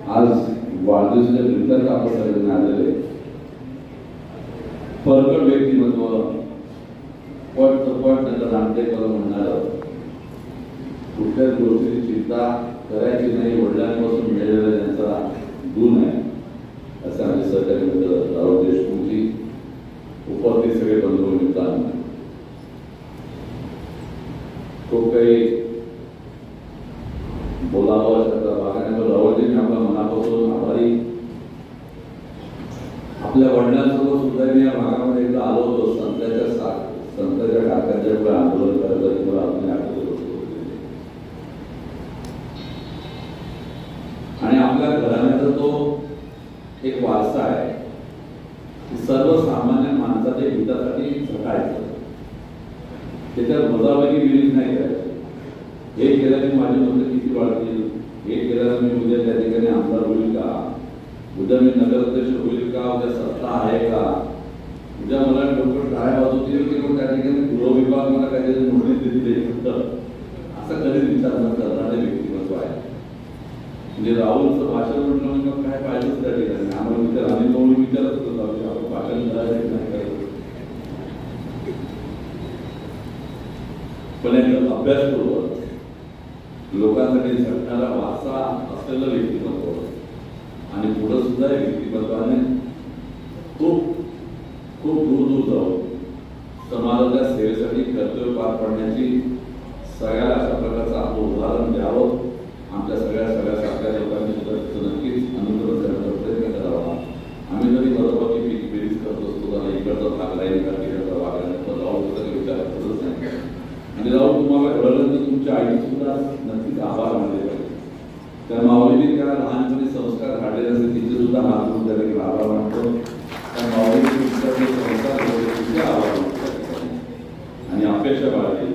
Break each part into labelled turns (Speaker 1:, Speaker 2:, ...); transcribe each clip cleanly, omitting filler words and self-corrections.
Speaker 1: आज वाढदिवसाच्या निमित्तानं आपण सगळ्यांना आलेले परकड व्यक्तिमत्व पट त्याचं नाट्यकला म्हणणार कुठल्याच गोष्टीची चिंता करायची नाही, वडिलांपासून मिळालेला त्यांचा गुण आहे असं आमचे सहकारी मित्र राहुल देशमुखजी, उपस्थित सगळे बंधू मित्रांनो, तो काही बोलावं वागण्यावर राहुलजींनी आपल्या मनापासून आभारी. आपल्या वडिलांसोबत सुद्धा मी या भागामध्ये एकदा आलो होतो. संतांच्या काकांच्या पुढे आंदोलन करायला तुम्हाला आपण आठवत होतो आणि आपल्या घराण्याचा तो एक वारसा आहे की सर्वसामान्य माणसाच्या हितासाठी झटायचं, त्याच्यात वजाबाकी बिलीच नाही करायची. हे केल्याने माझे मत किती वाढतील, हे केल्याने मी उद्या त्या ठिकाणी आमदार होईल का, उद्या मी नगराध्यक्ष होईल का, उद्या सत्ता आहे का, उद्या मला डोकं टाळ्या वाजवतील किंवा त्या ठिकाणी गृहविभाग मला काहीतरी नोटीस देतील, असं कधीच विचार न करणारे व्यक्तिमत्व आहे. म्हणजे राहुलचं भाषण म्हटलं म्हणजे काय पाहिजेच त्या ठिकाणी आम्हाला विचार आम्ही दोन विचारच करतो आपण भाषण करायचं नाही करायचं, पण एक अभ्यासपूर्वक लोकांसाठी झटणारा वारसा असलेलं व्यक्तिमत्व आणि पुढे सुद्धा या व्यक्तिमत्वाने खूप दूर जाऊन समाजाच्या सेवेसाठी कर्तव्य पार पाडण्याची सगळ्या अशा प्रकारचं आपलं उदाहरण द्यावं. आमच्या सगळ्या सारख्या लोकांनी सुद्धा नक्कीच अनुकरण करण्याचा प्रयत्न करावा. आम्ही जरी बरोबरची बेरीज करत असतो तर इकडचा भाग राहील का तिकडचा भाग राहील तर राहुल विचार करतच नाही. आणि राहुल तुम्हाला कळलं तर तुमच्या आईने सुद्धा नक्कीच आभार मानले पाहिजे. त्या माऊलीने त्याला लहानपणी संस्कार काढलेले असते तिचे सुद्धा हात म्हणून त्याला आभार मानतो. त्या माऊलीने संस्कार तुमचे आभार मानतो आणि अपेक्षा बाळगली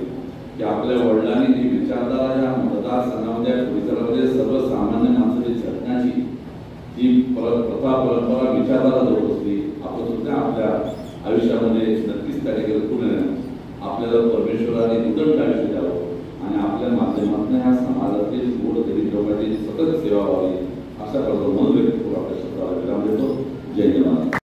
Speaker 1: की आपल्या वडिलांनी जी विचारधारा या मतदारसंघामध्ये परिसरामध्ये सर्वसामान्य माणसाची झटण्याची जी प्रथा परंपरा विचारधारा जोपासली, आपण सुद्धा आपल्या आयुष्यामध्ये नक्कीच त्या ठिकाणी पुढे आपल्याला परमेश्वराने उदंड आयुष्य द्यावं आणि आपल्या माध्यमातून ह्या समाजातील मूळ गरीब लोकांची सतत सेवा व्हावी अशा प्रकारे मन व्यक्त